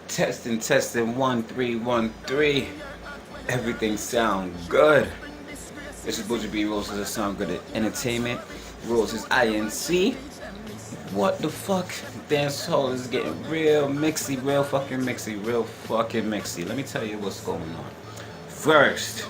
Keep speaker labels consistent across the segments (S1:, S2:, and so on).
S1: Testing, testing, 1 3 1 3. Everything sound good. This is Buju B. Roses of Sound Good Entertainment. Roses INC. What the fuck? Dancehall is getting real mixy, real fucking mixy, real fucking mixy. Let me tell you what's going on. First,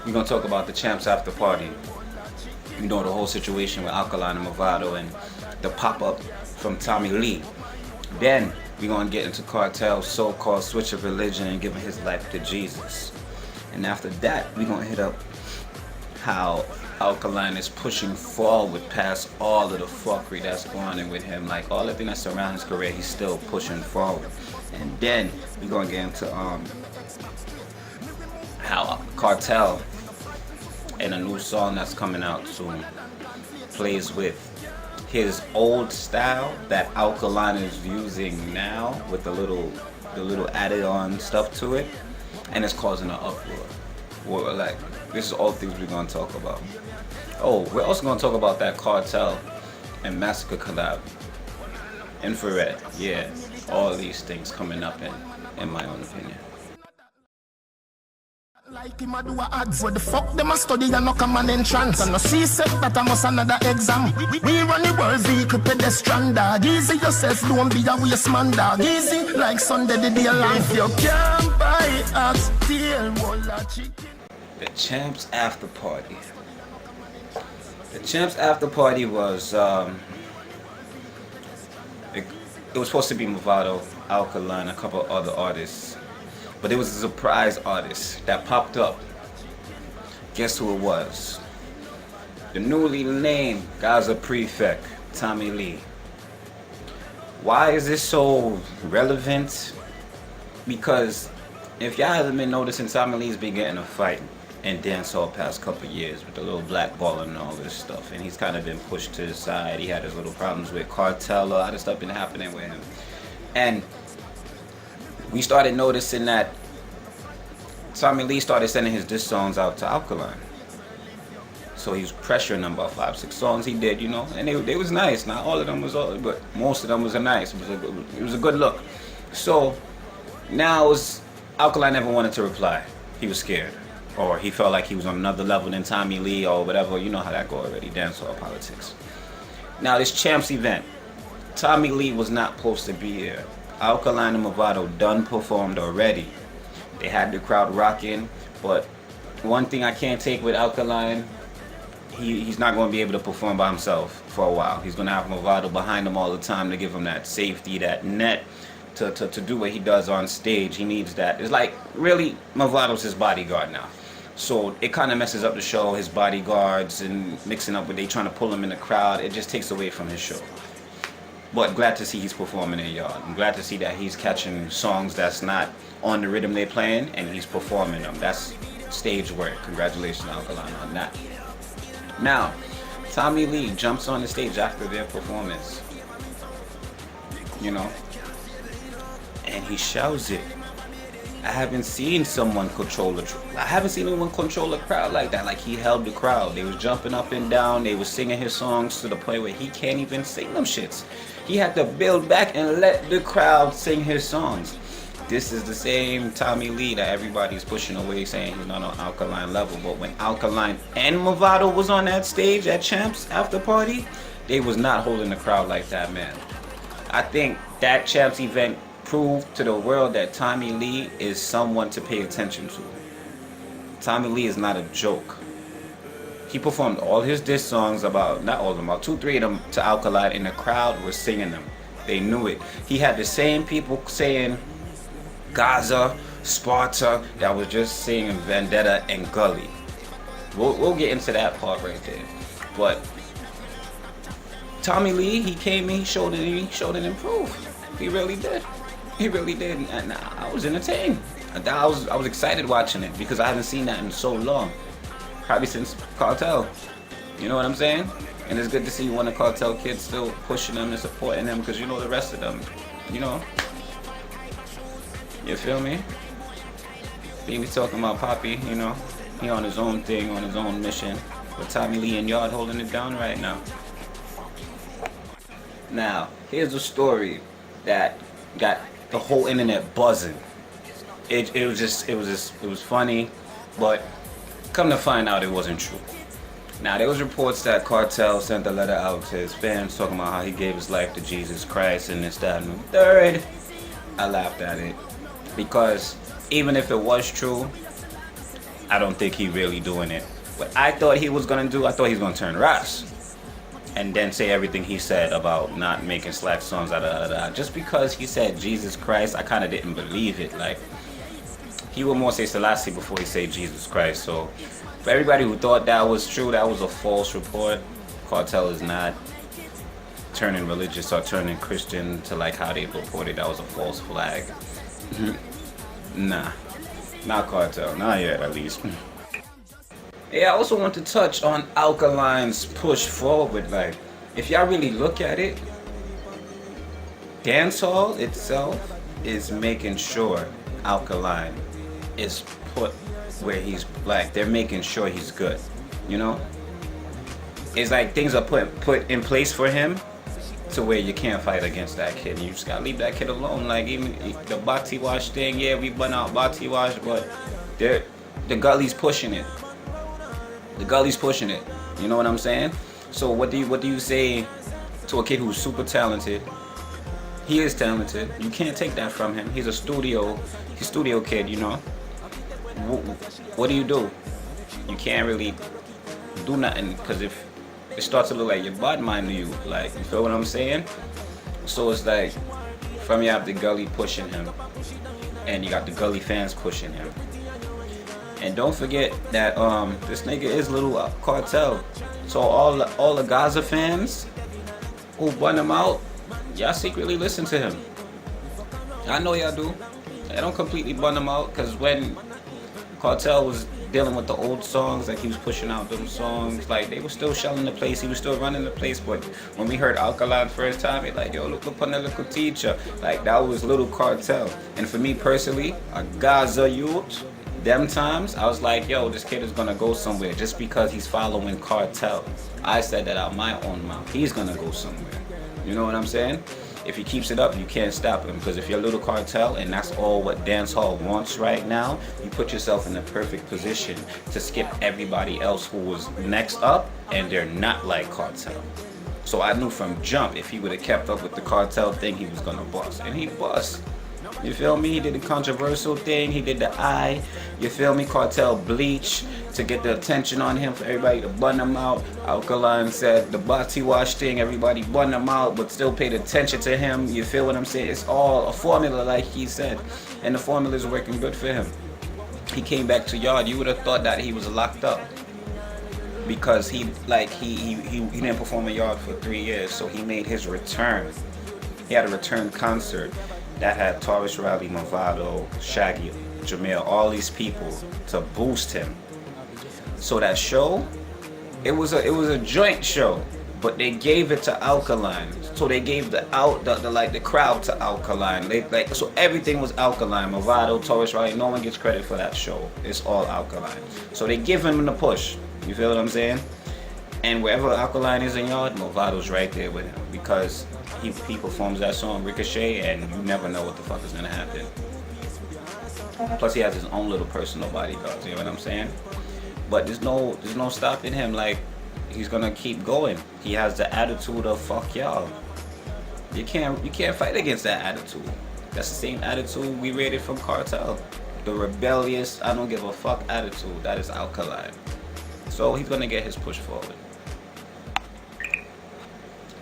S1: we're gonna talk about the Champs After Party. You know, the whole situation with Alkaline and Movado and the pop-up from Tommy Lee. Then we're gonna get into Cartel's so-called switch of religion and giving his life to Jesus. And after that, we're gonna hit up how Alkaline is pushing forward past all of the fuckery that's going on with him. Like all the things that surround his career, he's still pushing forward. And then we're gonna get into how Cartel and a new song that's coming out soon plays with his old style that Alkaline is using now with the little added on stuff to it, and it's causing an uproar. Well, like, this is all things we're gonna talk about. Oh, we're also gonna talk about that Cartel and Massacre collab. Infrared, yeah. All these things coming up in my own opinion.
S2: Like him a do a ads. What the fuck them a study and no come an entrance. And no see set that I must another exam. We run the world vehicle pedestrian dog. Easy yourself, don't be a waste man dog. Easy like Sunday the day long. If you can't buy oxtail, walla chicken.
S1: The Champs After Party. The Champs After Party was it was supposed to be Movado, Alkaline, a couple other artists. But it was a surprise artist that popped up. Guess who it was? The newly named Gaza Prefect, Tommy Lee. Why is this so relevant? Because if y'all haven't been noticing, Tommy Lee's been getting a fight in dancehall past couple years with the little black ball and all this stuff. And he's kind of been pushed to the side. He had his little problems with Cartel, a lot of stuff been happening with him. And we started noticing that Tommy Lee started sending his diss songs out to Alkaline. So he was pressuring them about 5-6 songs he did, you know, and they was nice. Not all of them was all, but most of them was nice. It was a good look. So now Alkaline never wanted to reply. He was scared, or he felt like he was on another level than Tommy Lee or whatever. You know how that go already, dancehall politics. Now this Champs event, Tommy Lee was not supposed to be here. Alkaline and Movado done performed already. They had the crowd rocking, but one thing I can't take with Alkaline, he's not going to be able to perform by himself for a while. He's going to have Movado behind him all the time to give him that safety, that net to do what he does on stage. He needs that. It's like, really, Movado's his bodyguard now. So it kind of messes up the show, his bodyguards, and mixing up with they trying to pull him in the crowd. It just takes away from his show. But glad to see he's performing in y'all. I'm glad to see that he's catching songs that's not on the rhythm they're playing and he's performing them. That's stage work. Congratulations, Alkaline, on that. Now, Tommy Lee jumps on the stage after their performance, you know, and he shouts it. I haven't seen someone I haven't seen anyone control a crowd like that. Like, he held the crowd. They was jumping up and down. They was singing his songs to the point where he can't even sing them shits. He had to build back and let the crowd sing his songs. This is the same Tommy Lee that everybody's pushing away, saying he's not on Alkaline level. But when Alkaline and Movado was on that stage at Champs After Party, they was not holding the crowd like that, man. I think that Champs event proved to the world that Tommy Lee is someone to pay attention to. Tommy Lee is not a joke. He performed all his diss songs, not all of them, about 2-3 of them to Alkaline, and the crowd was singing them. They knew it. He had the same people saying Gaza, Sparta, that was just singing Vendetta and Gully. We'll get into that part right there. But Tommy Lee, he came in, he showed it improved. He really did. He really did, and I was entertained. I was excited watching it because I haven't seen that in so long. Probably since Cartel. You know what I'm saying? And it's good to see one of the Cartel kids still pushing them and supporting them, because you know the rest of them, you know. You feel me? Baby talking about Poppy, you know. He on his own thing, on his own mission. But Tommy Lee and Yard holding it down right now. Now, here's a story that got the whole internet buzzing. It was funny, but come to find out it wasn't true. Now there was reports that Cartel sent a letter out to his fans talking about how he gave his life to Jesus Christ and this, that, and the third. I laughed at it because even if it was true, I don't think he really doing it. What I thought he was gonna do, I thought he was gonna turn Ras and then say everything he said about not making slack songs, Just because he said Jesus Christ, I kind of didn't believe it. Like, he would more say Selassie before he say Jesus Christ. So for everybody who thought that was true, that was a false report. Cartel is not turning religious or turning Christian to like how they reported. That was a false flag. Nah, not Cartel, not yet at least. Yeah, I also want to touch on Alkaline's push forward. Like, if y'all really look at it, Dancehall itself is making sure Alkaline is put where he's like, they're making sure he's good, you know? It's like things are put in place for him to where you can't fight against that kid. You just gotta leave that kid alone. Like, even the Bati Wash thing, yeah, we bun out Bati Wash, but the gully's pushing it. The gully's pushing it. You know what I'm saying? So what do you say to a kid who's super talented? He is talented. You can't take that from him. He's a studio kid, you know. What do? You can't really do nothing, because if it starts to look like you're bad minding you, like, you feel what I'm saying? So it's like, from you have the gully pushing him, and you got the gully fans pushing him. And don't forget that this nigga is Little Cartel. So all the Gaza fans who bun him out, y'all secretly listen to him. I know y'all do. I don't completely bun him out, because when Cartel was dealing with the old songs, like he was pushing out them songs, like they were still shelling the place, he was still running the place. But when we heard Alkaline first time, it like, yo, look upon the little teacher. Like, that was Little Cartel. And for me personally, a Gaza youth, them times, I was like, yo, this kid is gonna go somewhere just because he's following Cartel. I said that out my own mouth. He's gonna go somewhere. You know what I'm saying? If he keeps it up, you can't stop him. Because if you're Little Cartel and that's all what dancehall wants right now, you put yourself in the perfect position to skip everybody else who was next up, and they're not like Cartel. So I knew from jump, if he would have kept up with the Cartel thing, he was gonna bust. And he bust. You feel me? He did the controversial thing. He did the eye. You feel me? Cartel bleach to get the attention on him for everybody to bun him out. Alkaline said the Bati Wash thing. Everybody bun him out, but still paid attention to him. You feel what I'm saying? It's all a formula, like he said, and the formula is working good for him. He came back to yard. You would have thought that he was locked up because he didn't perform a yard for 3 years, so he made his return. He had a return concert that had Taurus Riley, Movado, Shaggy, Jamil, all these people to boost him. So that show, it was a joint show, but they gave it to Alkaline. So they gave the crowd to Alkaline. So everything was Alkaline. Movado, Taurus Riley, no one gets credit for that show. It's all Alkaline. So they give him the push. You feel what I'm saying? And wherever Alkaline is in yard, Movado's right there with him, because he performs that song Ricochet, and you never know what the fuck is gonna happen. Plus he has his own little personal bodyguards, you know what I'm saying? But there's no stopping him. Like, he's gonna keep going. He has the attitude of fuck y'all. You can't fight against that attitude. That's the same attitude we rated from Cartel. The rebellious, I don't give a fuck attitude. That is Alkaline. So he's gonna get his push forward.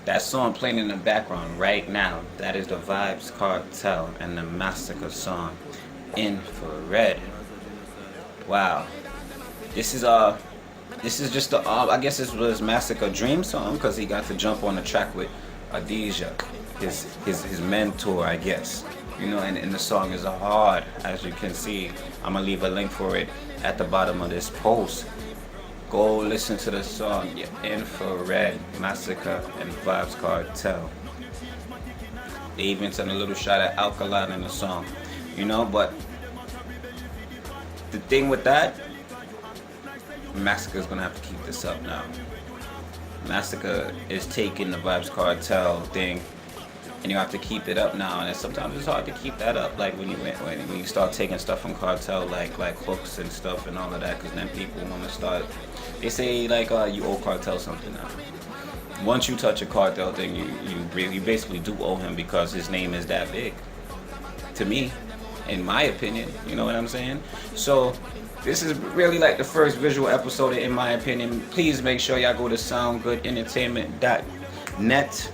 S1: That song playing in the background right now, that is the Vibes Cartel and the Massacre song, Infrared. Wow. This is just the I guess this was Massacre dream song, because he got to jump on the track with Adija, his mentor, I guess. You know, and the song is hard, as you can see. I'm gonna leave a link for it at the bottom of this post. Go listen to the song, Infrared, Massacre, and Vibes Cartel. They even sent a little shot at Alkaline in the song, you know. But the thing with that, Massacre's gonna have to keep this up now. Massacre is taking the Vibes Cartel thing and you have to keep it up now, and sometimes it's hard to keep that up. Like when you start taking stuff from cartel, like hooks and stuff and all of that, because then people want to start. They say like you owe cartel something now. Once you touch a cartel thing, you basically do owe him because his name is that big. To me, in my opinion, you know what I'm saying? So this is really like the first visual episode, in my opinion. Please make sure y'all go to soundgoodentertainment.net.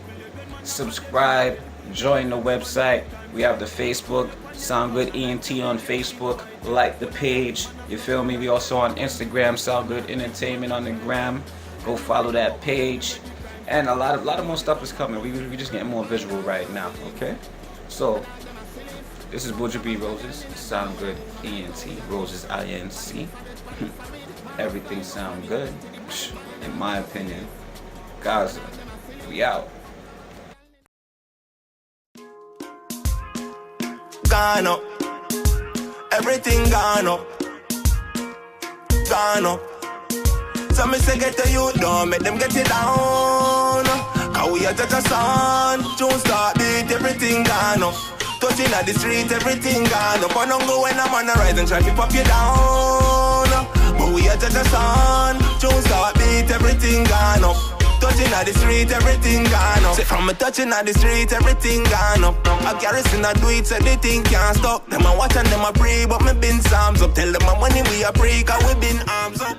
S1: Subscribe, join the website. We have the Facebook, Sound Good ENT on Facebook. Like the page, you feel me? We also on Instagram, Sound Good Entertainment on the gram. Go follow that page. And a lot of more stuff is coming. We just getting more visual right now, okay? So this is Buju B Roses, Sound Good ENT, Roses INC. Everything sound good, in my opinion. Gaza, we out.
S3: Gone up, everything gone up, gone up. So me say get to you, don't make them get it down. Cause we are just a son, June start beat, everything gone up. Touching at the street, everything gone up. I don't go when I'm on the rise and try to pop you down. But we are just a son, June start beat, everything gone up. Touching at the street, everything gone up. Say from me touching at the street, everything gone up. A garrison I do it so they think can't stop. Them a watch and them a pray, but me been Psalms up. Tell them my money we a pray, cause we been arms up.